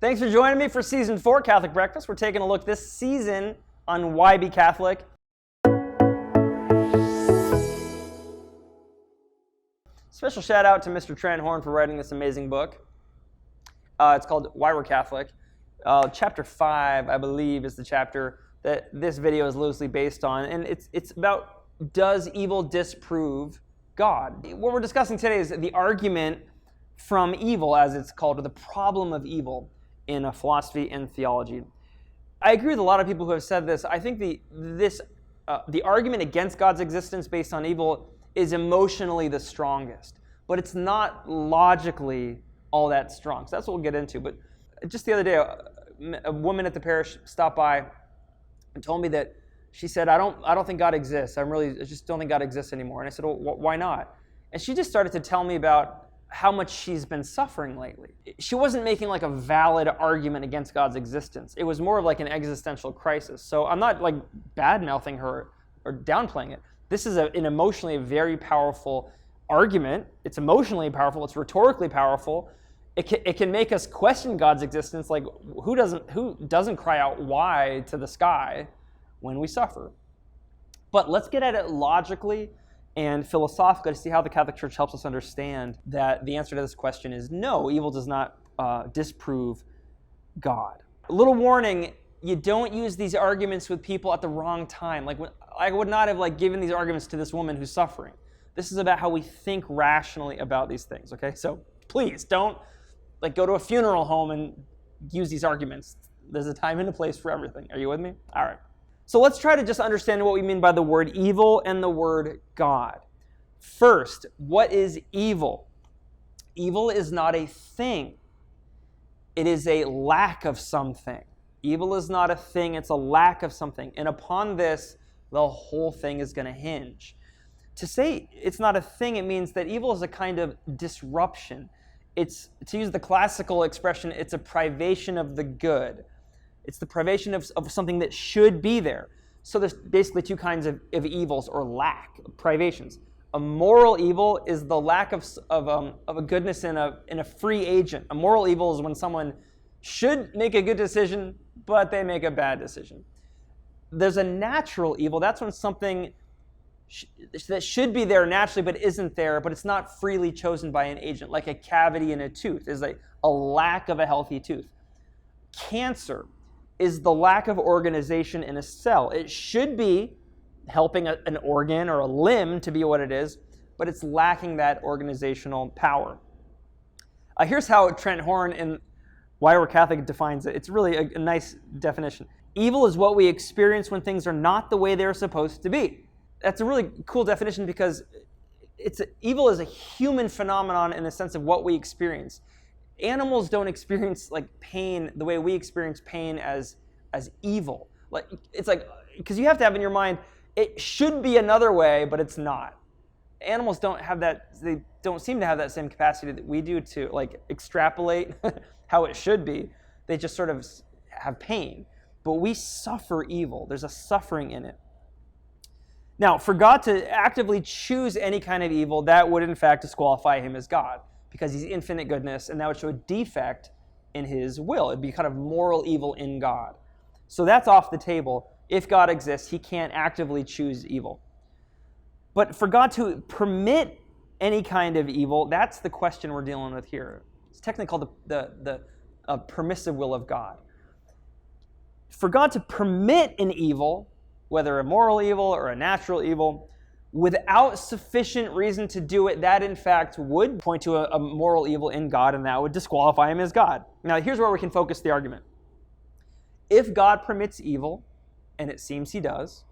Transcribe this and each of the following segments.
Thanks for joining me for Season 4 Catholic Breakfast. We're taking a look this season on why be Catholic. Special shout out to Mr. Trent for writing this amazing book. It's called Why We're Catholic. Chapter 5, I believe, is the chapter that this video is loosely based on. And it's about, does evil disprove God? What we're discussing today is the argument from evil, as it's called, or the problem of evil in philosophy and theology. I agree with a lot of people who have said this. I think the argument against God's existence based on evil is emotionally the strongest, but it's not logically all that strong. So that's what we'll get into. But just the other day, a woman at the parish stopped by and told me that she said, I don't think God exists. I just don't think God exists anymore. And I said, well, why not? And she just started to tell me about how much she's been suffering lately. She wasn't making like a valid argument against God's existence. It was more of like an existential crisis. So I'm not like bad-mouthing her or downplaying it. This is an emotionally very powerful argument. It's emotionally powerful. It's rhetorically powerful. It can make us question God's existence. Like who doesn't cry out why to the sky when we suffer? But let's get at it logically and philosophically to see how the Catholic Church helps us understand that the answer to this question is no, evil does not disprove God. A little warning, you don't use these arguments with people at the wrong time. Like I would not have given these arguments to this woman who's suffering. This is about how we think rationally about these things, okay? So please don't go to a funeral home and use these arguments. There's a time and a place for everything. Are you with me? All right. So let's try to just understand what we mean by the word evil and the word God. First, what is evil? Evil is not a thing. It is a lack of something. Evil is not a thing, it's a lack of something. And upon this, the whole thing is going to hinge. To say it's not a thing, it means that evil is a kind of disruption. It's, to use the classical expression, it's a privation of the good. It's the privation of something that should be there. So there's basically two kinds of evils or lack, privations. A moral evil is the lack of a goodness in a free agent. A moral evil is when someone should make a good decision, but they make a bad decision. There's a natural evil. That's when something that should be there naturally but isn't there, but it's not freely chosen by an agent, like a cavity in a tooth is a lack of a healthy tooth. Cancer is the lack of organization in a cell. It should be helping an organ or a limb to be what it is, but it's lacking that organizational power. Here's how Trent in Why We're Catholic defines it. It's really a nice definition. Evil is what we experience when things are not the way they're supposed to be. That's a really cool definition because evil is a human phenomenon in the sense of what we experience. Animals don't experience pain the way we experience pain as evil. Because you have to have in your mind, it should be another way, but it's not. Animals don't have that. They don't seem to have that same capacity that we do to extrapolate how it should be. They just sort of have pain. But we suffer evil. There's a suffering in it. Now, for God to actively choose any kind of evil, that would in fact disqualify him as God, because he's infinite goodness, and that would show a defect in his will. It'd be kind of moral evil in God. So that's off the table. If God exists, he can't actively choose evil. But for God to permit any kind of evil, that's the question we're dealing with here. It's technically called the permissive will of God. For God to permit an evil, whether a moral evil or a natural evil, without sufficient reason to do it, that in fact would point to a moral evil in God, and that would disqualify him as God. Now, here's where we can focus the argument. If God permits evil, and it seems he does,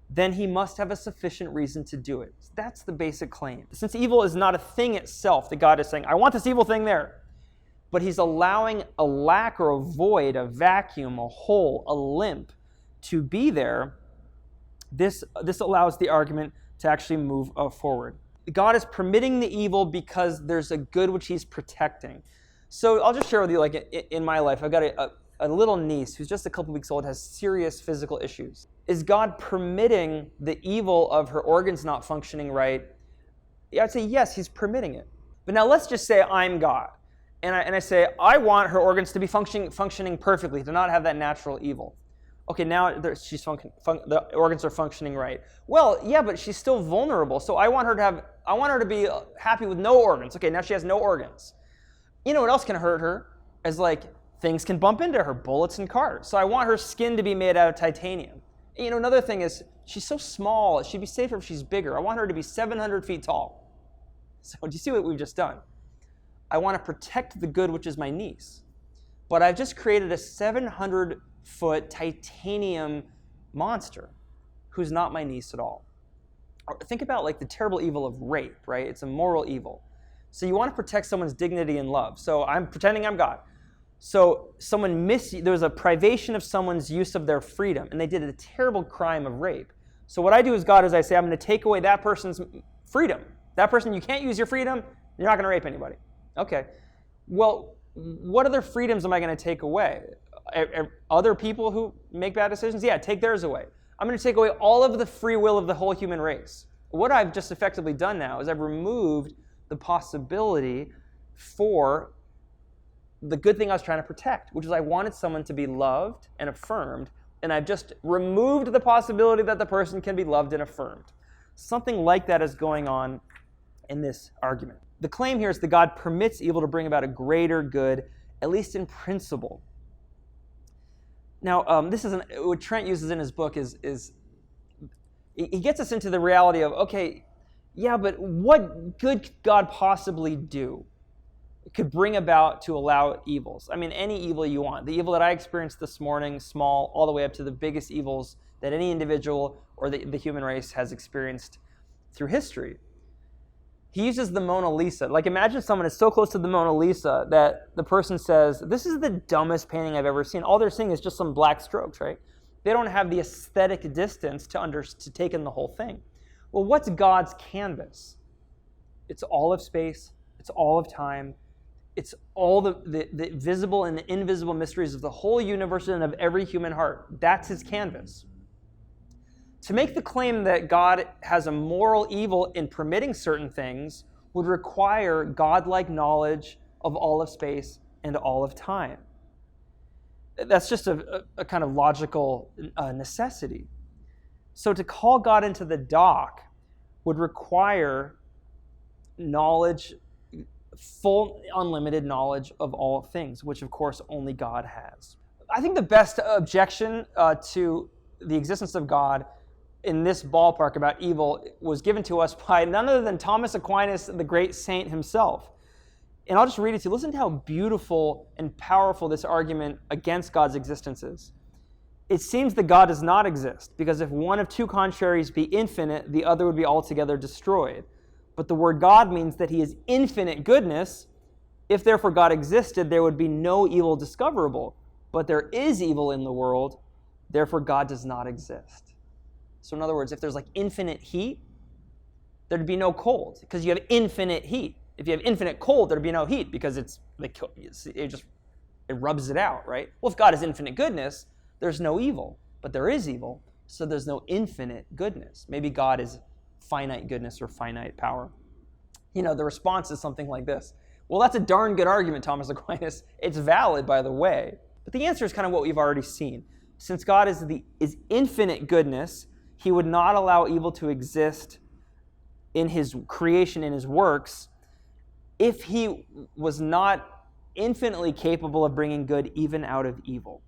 then he must have a sufficient reason to do it. That's the basic claim. Since evil is not a thing itself, that God is saying, I want this evil thing there, but he's allowing a lack or a void, a vacuum, a hole, a limp to be there. This allows the argument to actually move forward. God is permitting the evil because there's a good which he's protecting. So I'll just share with you, in my life, I've got a little niece who's just a couple weeks old, has serious physical issues. Is God permitting the evil of her organs not functioning right? Yeah, I'd say yes, he's permitting it. But now let's just say I'm God, and I say, I want her organs to be functioning perfectly, to not have that natural evil. Okay, now the organs are functioning right. Well, yeah, but she's still vulnerable. So I want her to be happy with no organs. Okay, now she has no organs. You know what else can hurt her? Is like things can bump into her, bullets and cars. So I want her skin to be made out of titanium. You know, another thing is she's so small. She'd be safer if she's bigger. I want her to be 700 feet tall. So do you see what we've just done? I want to protect the good, which is my niece. But I've just created a 700-foot titanium monster who's not my niece at all. Think about like the terrible evil of rape, right? It's a moral evil. So you want to protect someone's dignity and love. So I'm pretending I'm God. So there was a privation of someone's use of their freedom, and they did a terrible crime of rape. So what I do as God is I say, I'm going to take away that person's freedom. That person, you can't use your freedom, you're not going to rape anybody. Okay. Well, what other freedoms am I going to take away? Other people who make bad decisions? Yeah, take theirs away. I'm going to take away all of the free will of the whole human race. What I've just effectively done now is I've removed the possibility for the good thing I was trying to protect, which is I wanted someone to be loved and affirmed, and I've just removed the possibility that the person can be loved and affirmed. Something like that is going on in this argument. The claim here is that God permits evil to bring about a greater good, at least in principle. Now, this is what Trent uses in his book is he gets us into the reality of, okay, yeah, but what good could God possibly do? Could bring about to allow evils. I mean, any evil you want. The evil that I experienced this morning, small, all the way up to the biggest evils that any individual or the human race has experienced through history. He uses the Mona Lisa. Like, imagine someone is so close to the Mona Lisa that the person says, this is the dumbest painting I've ever seen. All they're seeing is just some black strokes, right? They don't have the aesthetic distance to take in the whole thing. Well, what's God's canvas? It's all of space. It's all of time. It's all the visible and the invisible mysteries of the whole universe and of every human heart. That's his canvas. To make the claim that God has a moral evil in permitting certain things would require godlike knowledge of all of space and all of time. That's just a kind of logical necessity. So to call God into the dock would require knowledge, full, unlimited knowledge of all things, which of course only God has. I think the best objection to the existence of God in this ballpark about evil was given to us by none other than Thomas Aquinas, the great saint himself. And I'll just read it to you. Listen to how beautiful and powerful this argument against God's existence is. It seems that God does not exist, because if one of two contraries be infinite, the other would be altogether destroyed. But the word God means that he is infinite goodness. If therefore God existed, there would be no evil discoverable. But there is evil in the world, therefore God does not exist. So in other words, if there's like infinite heat, there'd be no cold, because you have infinite heat. If you have infinite cold, there'd be no heat, because it rubs it out, right? Well, if God is infinite goodness, there's no evil. But there is evil, so there's no infinite goodness. Maybe God is finite goodness or finite power. You know, the response is something like this. Well, that's a darn good argument, Thomas Aquinas. It's valid, by the way. But the answer is kind of what we've already seen. Since God is infinite goodness, he would not allow evil to exist in his creation, in his works, if he was not infinitely capable of bringing good even out of evil.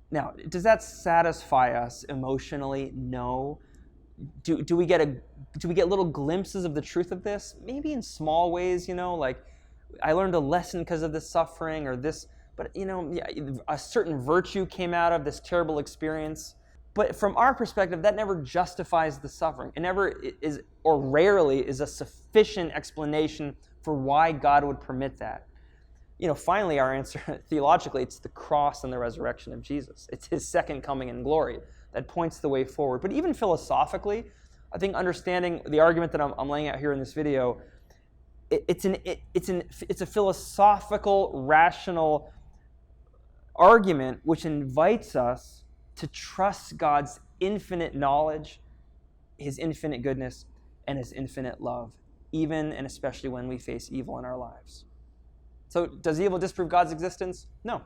Now, does that satisfy us emotionally? No. Do we get little glimpses of the truth of this? Maybe in small ways, like I learned a lesson because of this suffering or this, but a certain virtue came out of this terrible experience. But from our perspective, that never justifies the suffering. It never is, or rarely is, a sufficient explanation for why God would permit that. Finally, our answer, theologically, it's the cross and the resurrection of Jesus. It's his second coming in glory that points the way forward. But even philosophically, I think understanding the argument that I'm laying out here in this video, it's a philosophical, rational argument which invites us to trust God's infinite knowledge, his infinite goodness, and his infinite love, even and especially when we face evil in our lives. Let's So does evil disprove God's existence? No.